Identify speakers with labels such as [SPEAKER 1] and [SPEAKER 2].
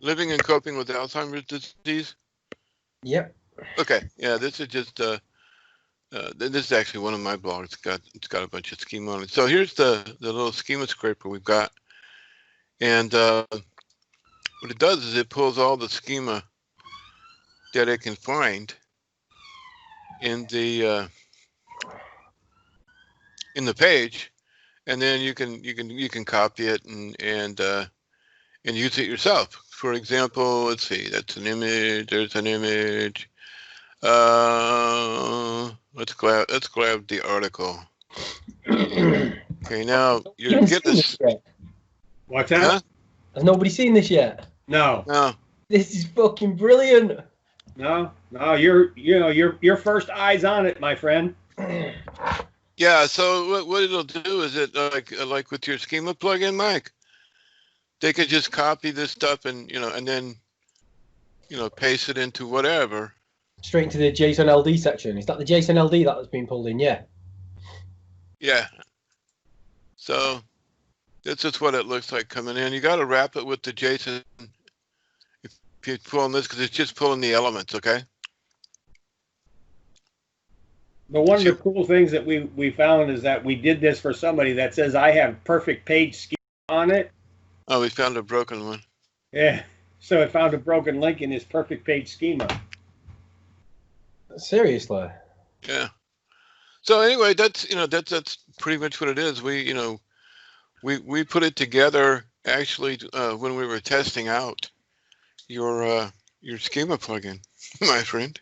[SPEAKER 1] living and coping with Alzheimer's disease.
[SPEAKER 2] Yep.
[SPEAKER 1] Okay, yeah, this is just this is actually one of my blogs. It's got a bunch of schema on it. So here's the little schema scraper we've got, and what it does is it pulls all the schema that it can find in the page, and then you can copy it and use it yourself. For example, let's see, that's an image. There's an image. Let's grab the article. Okay, now you're getting this.
[SPEAKER 3] What's that?
[SPEAKER 1] Huh?
[SPEAKER 2] Has nobody seen this yet?
[SPEAKER 3] No.
[SPEAKER 1] No.
[SPEAKER 2] This is fucking brilliant.
[SPEAKER 3] No. Your first eyes on it, my friend.
[SPEAKER 1] Yeah. So what it'll do is it like with your schema plugin, Mike. They could just copy this stuff and then paste it into whatever.
[SPEAKER 2] Straight into the JSON LD section. Is that the JSON LD that has been pulled in? Yeah.
[SPEAKER 1] Yeah. So this is what it looks like coming in. You got to wrap it with the JSON if you're pulling this, because it's just pulling the elements. Okay.
[SPEAKER 3] But one of the cool things that we found is that we did this for somebody that says I have perfect page schema on it.
[SPEAKER 1] Oh, we found a broken one.
[SPEAKER 3] Yeah. So it found a broken link in his perfect page schema.
[SPEAKER 2] Seriously.
[SPEAKER 1] Yeah. So anyway, that's pretty much what it is. We put it together actually when we were testing out your schema plugin, my friend.